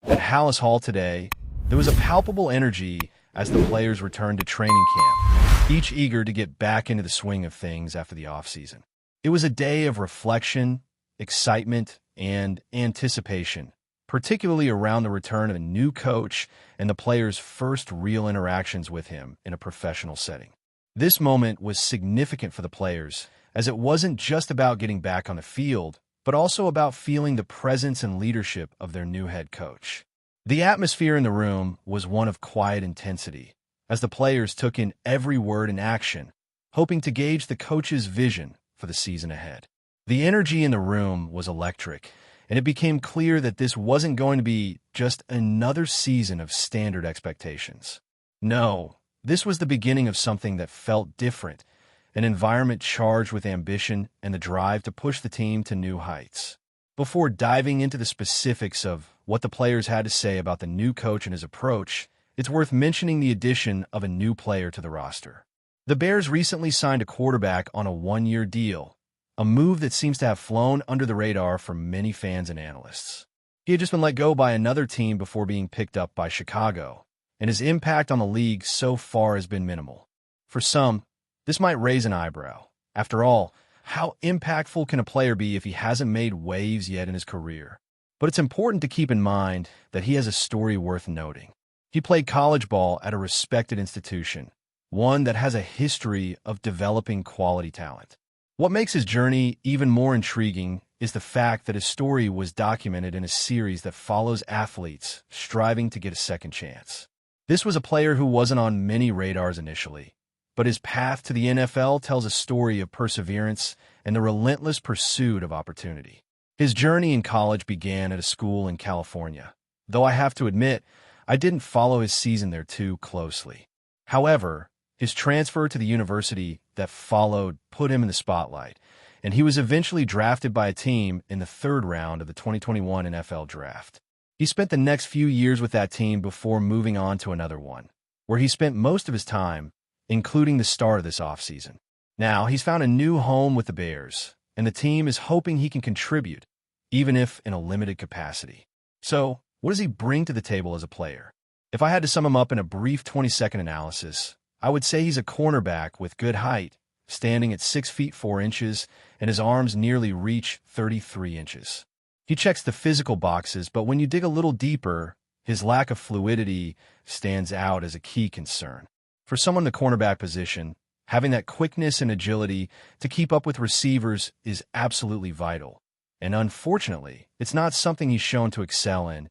At Hallis Hall today, there was a palpable energy as the players returned to training camp, each eager to get back into the swing of things after the offseason. It was a day of reflection, excitement, and anticipation, particularly around the return of a new coach and the players' first real interactions with him in a professional setting. This moment was significant for the players, as it wasn't just about getting back on the field, but also about feeling the presence and leadership of their new head coach. The atmosphere in the room was one of quiet intensity, as the players took in every word in action, hoping to gauge the coach's vision for the season ahead. The energy in the room was electric, and it became clear that this wasn't going to be just another season of standard expectations. No, this was the beginning of something that felt different, an environment charged with ambition and the drive to push the team to new heights. Before diving into the specifics of what the players had to say about the new coach and his approach, it's worth mentioning the addition of a new player to the roster. The Bears recently signed a quarterback on a one-year deal, a move that seems to have flown under the radar for many fans and analysts. He had just been let go by another team before being picked up by Chicago, and his impact on the league so far has been minimal. For some, this might raise an eyebrow. After all, how impactful can a player be if he hasn't made waves yet in his career? But it's important to keep in mind that he has a story worth noting. He played college ball at a respected institution, one that has a history of developing quality talent. What makes his journey even more intriguing is the fact that his story was documented in a series that follows athletes striving to get a second chance. This was a player who wasn't on many radars initially, but his path to the NFL tells a story of perseverance and the relentless pursuit of opportunity. His journey in college began at a school in California, though I have to admit, I didn't follow his season there too closely. However, his transfer to the university that followed put him in the spotlight, and he was eventually drafted by a team in the third round of the 2021 NFL Draft. He spent the next few years with that team before moving on to another one, where he spent most of his time, including the start of this offseason. Now, he's found a new home with the Bears, and the team is hoping he can contribute, even if in a limited capacity. So, what does he bring to the table as a player? If I had to sum him up in a brief 20-second analysis, I would say he's a cornerback with good height, standing at 6 feet 4 inches, and his arms nearly reach 33 inches. He checks the physical boxes, but when you dig a little deeper, his lack of fluidity stands out as a key concern. For someone in the cornerback position, having that quickness and agility to keep up with receivers is absolutely vital. And unfortunately, it's not something he's shown to excel in,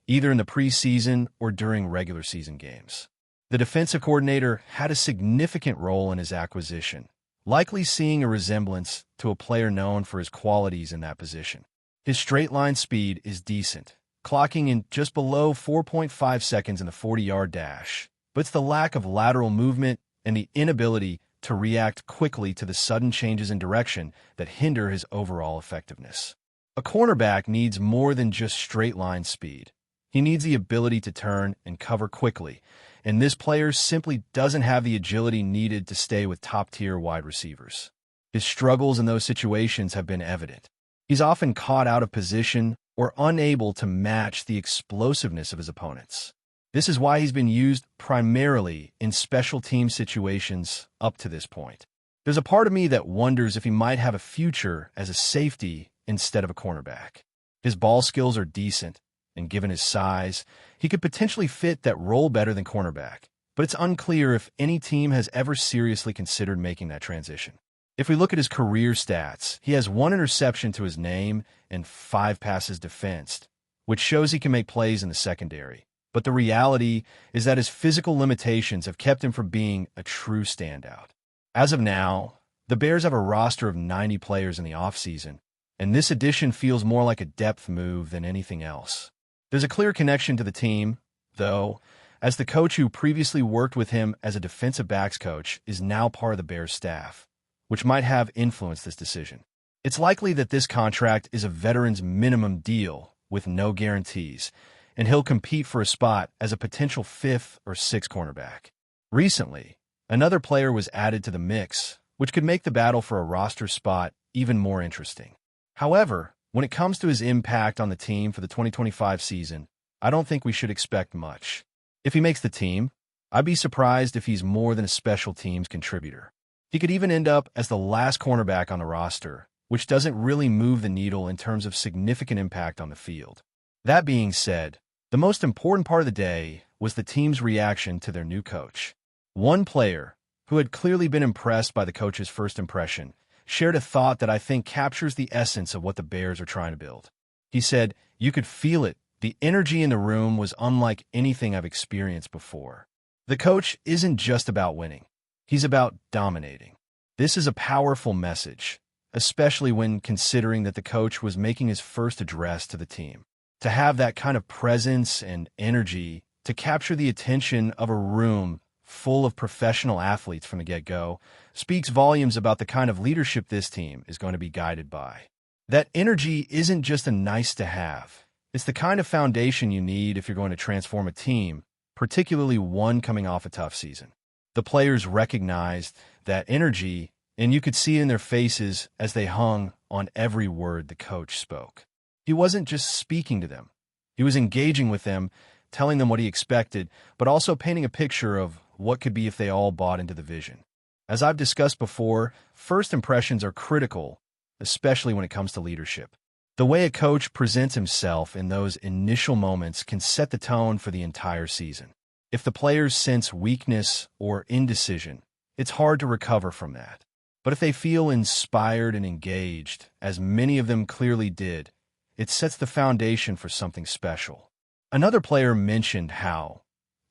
either in the preseason or during regular season games. The defensive coordinator had a significant role in his acquisition, likely seeing a resemblance to a player known for his qualities in that position. His straight-line speed is decent, clocking in just below 4.5 seconds in the 40-yard dash. But it's the lack of lateral movement and the inability to react quickly to the sudden changes in direction that hinder his overall effectiveness. A cornerback needs more than just straight-line speed. He needs the ability to turn and cover quickly, and this player simply doesn't have the agility needed to stay with top-tier wide receivers. His struggles in those situations have been evident. He's often caught out of position or unable to match the explosiveness of his opponents. This is why he's been used primarily in special team situations up to this point. There's a part of me that wonders if he might have a future as a safety instead of a cornerback. His ball skills are decent, and given his size, he could potentially fit that role better than cornerback, but it's unclear if any team has ever seriously considered making that transition. If we look at his career stats, he has 1 interception to his name and 5 passes defensed, which shows he can make plays in the secondary. But the reality is that his physical limitations have kept him from being a true standout. As of now, the Bears have a roster of 90 players in the offseason, and this addition feels more like a depth move than anything else. There's a clear connection to the team, though, as the coach who previously worked with him as a defensive backs coach is now part of the Bears staff, which might have influenced this decision. It's likely that this contract is a veteran's minimum deal with no guarantees, and he'll compete for a spot as a potential 5th or 6th cornerback. Recently, another player was added to the mix, which could make the battle for a roster spot even more interesting. However, when it comes to his impact on the team for the 2025 season, I don't think we should expect much. If he makes the team, I'd be surprised if he's more than a special teams contributor. He could even end up as the last cornerback on the roster, which doesn't really move the needle in terms of significant impact on the field. That being said, the most important part of the day was the team's reaction to their new coach. One player, who had clearly been impressed by the coach's first impression, shared a thought that I think captures the essence of what the Bears are trying to build. He said, "You could feel it. The energy in the room was unlike anything I've experienced before." The coach isn't just about winning. He's about dominating. This is a powerful message, especially when considering that the coach was making his first address to the team. To have that kind of presence and energy to capture the attention of a room full of professional athletes from the get-go speaks volumes about the kind of leadership this team is going to be guided by. That energy isn't just a nice-to-have. It's the kind of foundation you need if you're going to transform a team, particularly one coming off a tough season. The players recognized that energy, and you could see it in their faces as they hung on every word the coach spoke. He wasn't just speaking to them. He was engaging with them, telling them what he expected, but also painting a picture of what could be if they all bought into the vision. As I've discussed before, first impressions are critical, especially when it comes to leadership. The way a coach presents himself in those initial moments can set the tone for the entire season. If the players sense weakness or indecision, it's hard to recover from that. But if they feel inspired and engaged, as many of them clearly did, it sets the foundation for something special. Another player mentioned how,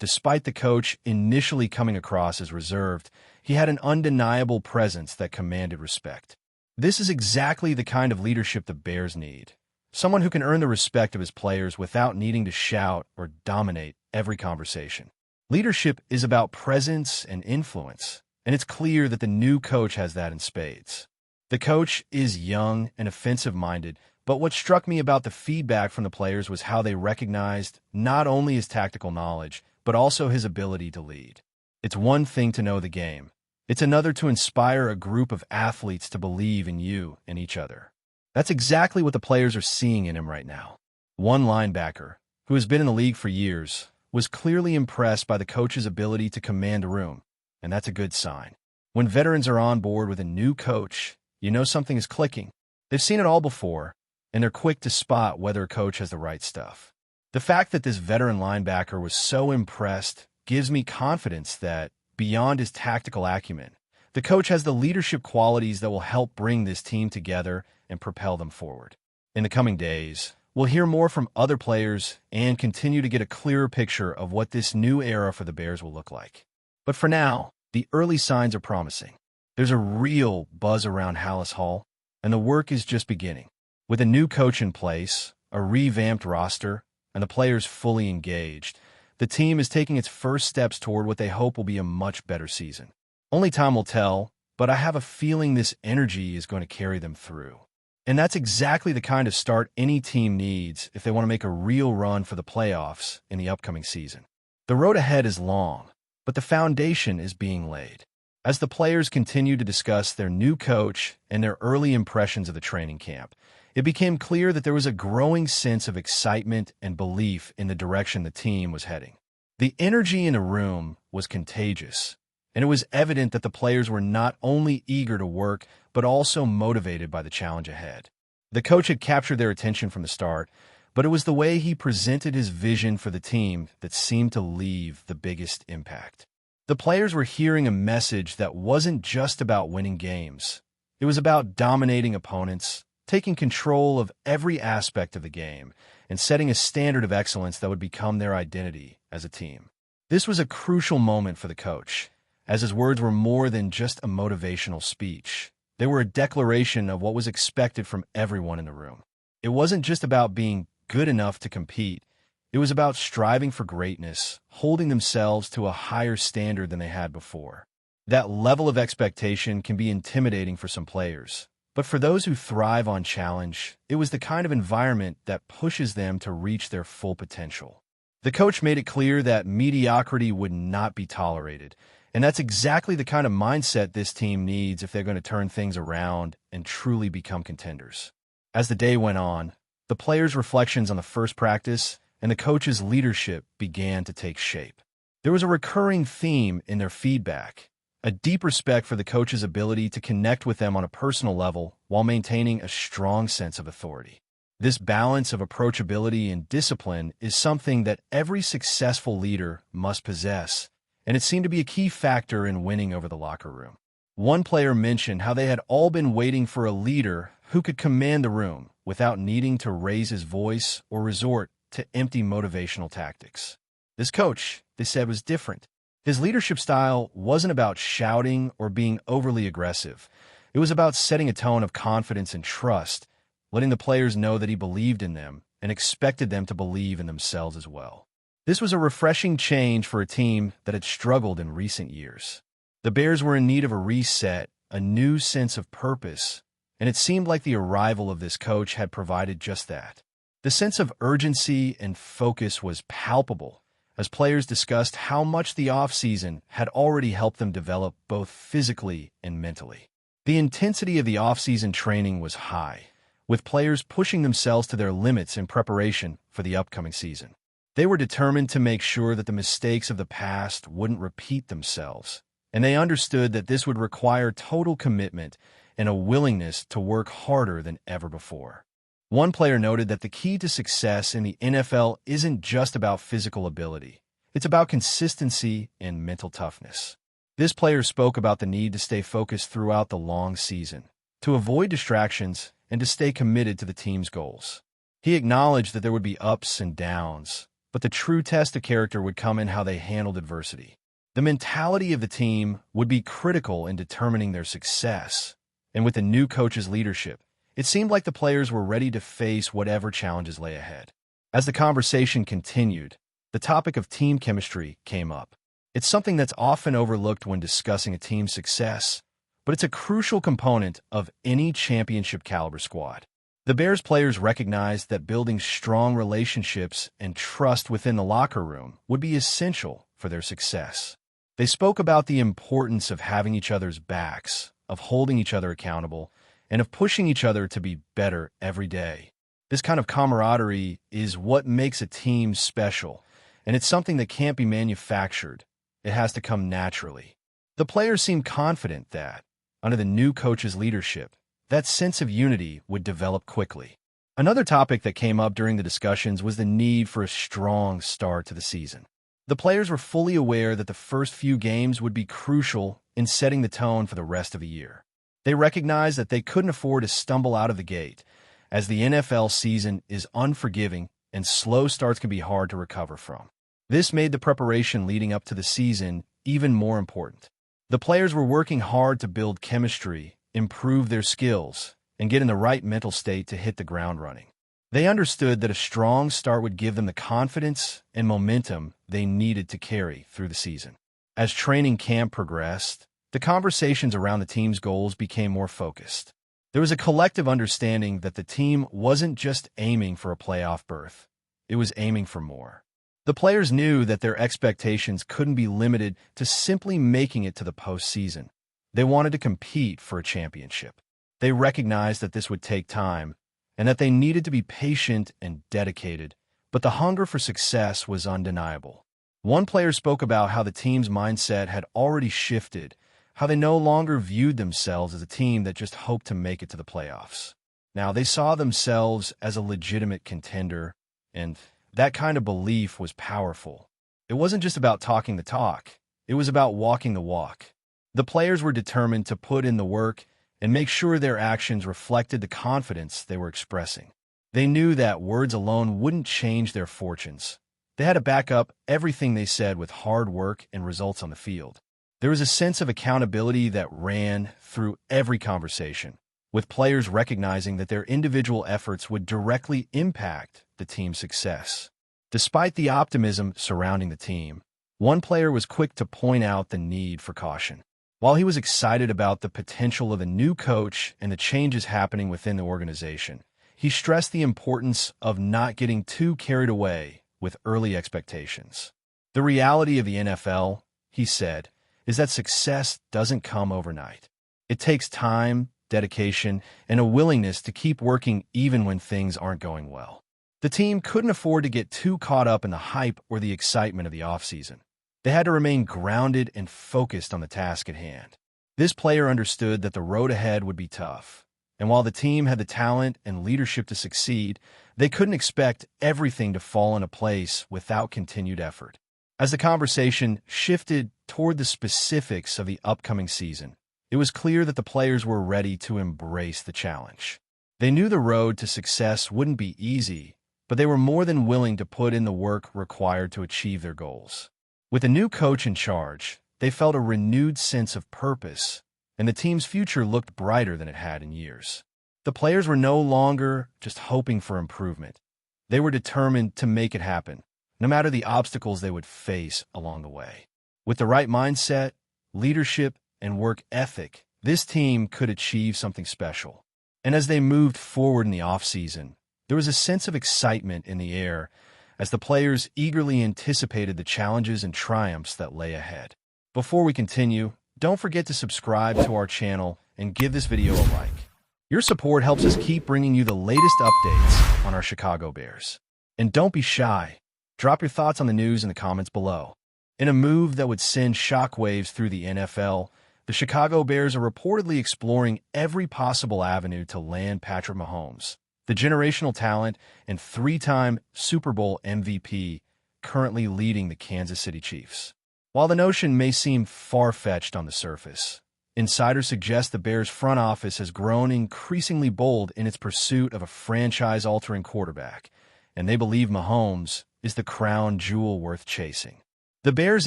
despite the coach initially coming across as reserved, he had an undeniable presence that commanded respect. This is exactly the kind of leadership the Bears need. Someone who can earn the respect of his players without needing to shout or dominate every conversation. Leadership is about presence and influence, and it's clear that the new coach has that in spades. The coach is young and offensive-minded, but what struck me about the feedback from the players was how they recognized not only his tactical knowledge, but also his ability to lead. It's one thing to know the game. It's another to inspire a group of athletes to believe in you and each other. That's exactly what the players are seeing in him right now. One linebacker, who has been in the league for years, was clearly impressed by the coach's ability to command a room, and that's a good sign. When veterans are on board with a new coach, you know something is clicking. They've seen it all before, and they're quick to spot whether a coach has the right stuff. The fact that this veteran linebacker was so impressed gives me confidence that, beyond his tactical acumen, the coach has the leadership qualities that will help bring this team together and propel them forward. In the coming days, we'll hear more from other players and continue to get a clearer picture of what this new era for the Bears will look like. But for now, the early signs are promising. There's a real buzz around Hallis Hall, and the work is just beginning. With a new coach in place, a revamped roster, and the players fully engaged, the team is taking its first steps toward what they hope will be a much better season. Only time will tell, but I have a feeling this energy is going to carry them through. And that's exactly the kind of start any team needs if they want to make a real run for the playoffs in the upcoming season. The road ahead is long, but the foundation is being laid. As the players continue to discuss their new coach and their early impressions of the training camp, it became clear that there was a growing sense of excitement and belief in the direction the team was heading. The energy in the room was contagious, and it was evident that the players were not only eager to work, but also motivated by the challenge ahead. The coach had captured their attention from the start, but it was the way he presented his vision for the team that seemed to leave the biggest impact. The players were hearing a message that wasn't just about winning games. It was about dominating opponents, taking control of every aspect of the game, and setting a standard of excellence that would become their identity as a team. This was a crucial moment for the coach, as his words were more than just a motivational speech. They were a declaration of what was expected from everyone in the room. It wasn't just about being good enough to compete. It was about striving for greatness, holding themselves to a higher standard than they had before. That level of expectation can be intimidating for some players. But for those who thrive on challenge, it was the kind of environment that pushes them to reach their full potential. The coach made it clear that mediocrity would not be tolerated, and that's exactly the kind of mindset this team needs if they're going to turn things around and truly become contenders. As the day went on, the players' reflections on the first practice and the coach's leadership began to take shape. There was a recurring theme in their feedback, a deep respect for the coach's ability to connect with them on a personal level while maintaining a strong sense of authority. This balance of approachability and discipline is something that every successful leader must possess, and it seemed to be a key factor in winning over the locker room. One player mentioned how they had all been waiting for a leader who could command the room without needing to raise his voice or resort to empty motivational tactics. This coach, they said, was different. His leadership style wasn't about shouting or being overly aggressive. It was about setting a tone of confidence and trust, letting the players know that he believed in them and expected them to believe in themselves as well. This was a refreshing change for a team that had struggled in recent years. The Bears were in need of a reset, a new sense of purpose, and it seemed like the arrival of this coach had provided just that. The sense of urgency and focus was palpable as players discussed how much the offseason had already helped them develop both physically and mentally. The intensity of the offseason training was high, with players pushing themselves to their limits in preparation for the upcoming season. They were determined to make sure that the mistakes of the past wouldn't repeat themselves, and they understood that this would require total commitment and a willingness to work harder than ever before. One player noted that the key to success in the NFL isn't just about physical ability. It's about consistency and mental toughness. This player spoke about the need to stay focused throughout the long season, to avoid distractions, and to stay committed to the team's goals. He acknowledged that there would be ups and downs, but the true test of character would come in how they handled adversity. The mentality of the team would be critical in determining their success, and with the new coach's leadership, it seemed like the players were ready to face whatever challenges lay ahead. As the conversation continued, the topic of team chemistry came up. It's something that's often overlooked when discussing a team's success, but it's a crucial component of any championship-caliber squad. The Bears players recognized that building strong relationships and trust within the locker room would be essential for their success. They spoke about the importance of having each other's backs, of holding each other accountable, and of pushing each other to be better every day. This kind of camaraderie is what makes a team special, and it's something that can't be manufactured. It has to come naturally. The players seemed confident that, under the new coach's leadership, that sense of unity would develop quickly. Another topic that came up during the discussions was the need for a strong start to the season. The players were fully aware that the first few games would be crucial in setting the tone for the rest of the year. They recognized that they couldn't afford to stumble out of the gate, as the NFL season is unforgiving and slow starts can be hard to recover from. This made the preparation leading up to the season even more important. The players were working hard to build chemistry, improve their skills, and get in the right mental state to hit the ground running. They understood that a strong start would give them the confidence and momentum they needed to carry through the season. As training camp progressed, the conversations around the team's goals became more focused. There was a collective understanding that the team wasn't just aiming for a playoff berth, it was aiming for more. The players knew that their expectations couldn't be limited to simply making it to the postseason. They wanted to compete for a championship. They recognized that this would take time, and that they needed to be patient and dedicated, but the hunger for success was undeniable. One player spoke about how the team's mindset had already shifted, how they no longer viewed themselves as a team that just hoped to make it to the playoffs. Now, they saw themselves as a legitimate contender, and that kind of belief was powerful. It wasn't just about talking the talk, it was about walking the walk. The players were determined to put in the work and make sure their actions reflected the confidence they were expressing. They knew that words alone wouldn't change their fortunes. They had to back up everything they said with hard work and results on the field. There was a sense of accountability that ran through every conversation, with players recognizing that their individual efforts would directly impact the team's success. Despite the optimism surrounding the team, one player was quick to point out the need for caution. While he was excited about the potential of a new coach and the changes happening within the organization, he stressed the importance of not getting too carried away with early expectations. The reality of the NFL, he said, is that success doesn't come overnight. It takes time, dedication, and a willingness to keep working even when things aren't going well. The team couldn't afford to get too caught up in the hype or the excitement of the offseason. They had to remain grounded and focused on the task at hand. This player understood that the road ahead would be tough, and while the team had the talent and leadership to succeed, they couldn't expect everything to fall into place without continued effort. As the conversation shifted toward the specifics of the upcoming season, it was clear that the players were ready to embrace the challenge. They knew the road to success wouldn't be easy, but they were more than willing to put in the work required to achieve their goals. With a new coach in charge, they felt a renewed sense of purpose, and the team's future looked brighter than it had in years. The players were no longer just hoping for improvement. They were determined to make it happen, no matter the obstacles they would face along the way. With the right mindset, leadership, and work ethic, this team could achieve something special. And as they moved forward in the offseason, there was a sense of excitement in the air as the players eagerly anticipated the challenges and triumphs that lay ahead. Before we continue, don't forget to subscribe to our channel and give this video a like. Your support helps us keep bringing you the latest updates on our Chicago Bears. And don't be shy. Drop your thoughts on the news in the comments below. In a move that would send shockwaves through the NFL, the Chicago Bears are reportedly exploring every possible avenue to land Patrick Mahomes, the generational talent and three-time Super Bowl MVP currently leading the Kansas City Chiefs. While the notion may seem far-fetched on the surface, insiders suggest the Bears' front office has grown increasingly bold in its pursuit of a franchise-altering quarterback, and they believe Mahomes is the crown jewel worth chasing. The Bears'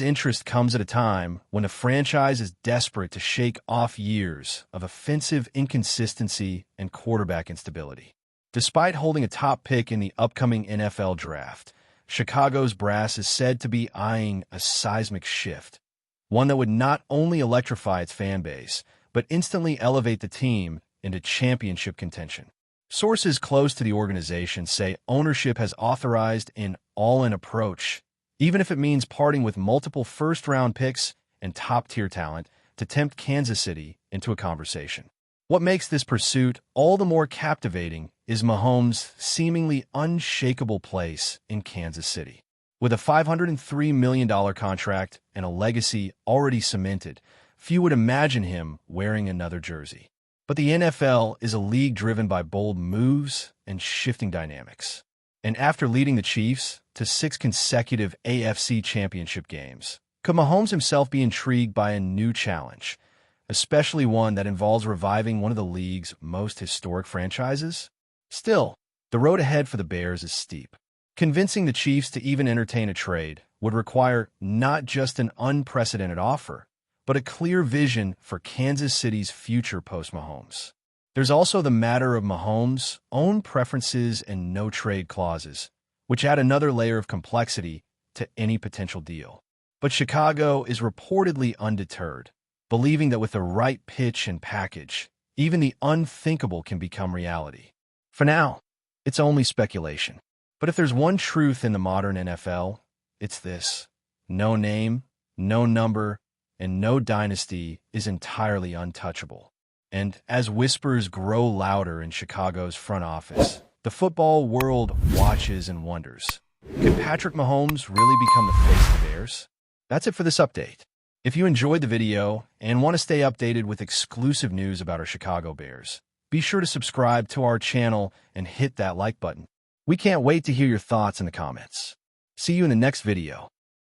interest comes at a time when the franchise is desperate to shake off years of offensive inconsistency and quarterback instability. Despite holding a top pick in the upcoming NFL draft, Chicago's brass is said to be eyeing a seismic shift, one that would not only electrify its fan base, but instantly elevate the team into championship contention. Sources close to the organization say ownership has authorized an all-in approach, even if it means parting with multiple first-round picks and top-tier talent to tempt Kansas City into a conversation. What makes this pursuit all the more captivating is Mahomes' seemingly unshakable place in Kansas City. With a $503 million contract and a legacy already cemented, few would imagine him wearing another jersey. But the NFL is a league driven by bold moves and shifting dynamics. And after leading the Chiefs to 6 consecutive AFC championship games, could Mahomes himself be intrigued by a new challenge, especially one that involves reviving one of the league's most historic franchises? Still, the road ahead for the Bears is steep. Convincing the Chiefs to even entertain a trade would require not just an unprecedented offer, but a clear vision for Kansas City's future post-Mahomes. There's also the matter of Mahomes' own preferences and no-trade clauses, which add another layer of complexity to any potential deal. But Chicago is reportedly undeterred, believing that with the right pitch and package, even the unthinkable can become reality. For now, it's only speculation. But if there's one truth in the modern NFL, it's this: no name, no number, and no dynasty is entirely untouchable. And as whispers grow louder in Chicago's front office, the football world watches and wonders. Could Patrick Mahomes really become the face of the Bears? That's it for this update. If you enjoyed the video and want to stay updated with exclusive news about our Chicago Bears, be sure to subscribe to our channel and hit that like button. We can't wait to hear your thoughts in the comments. See you in the next video.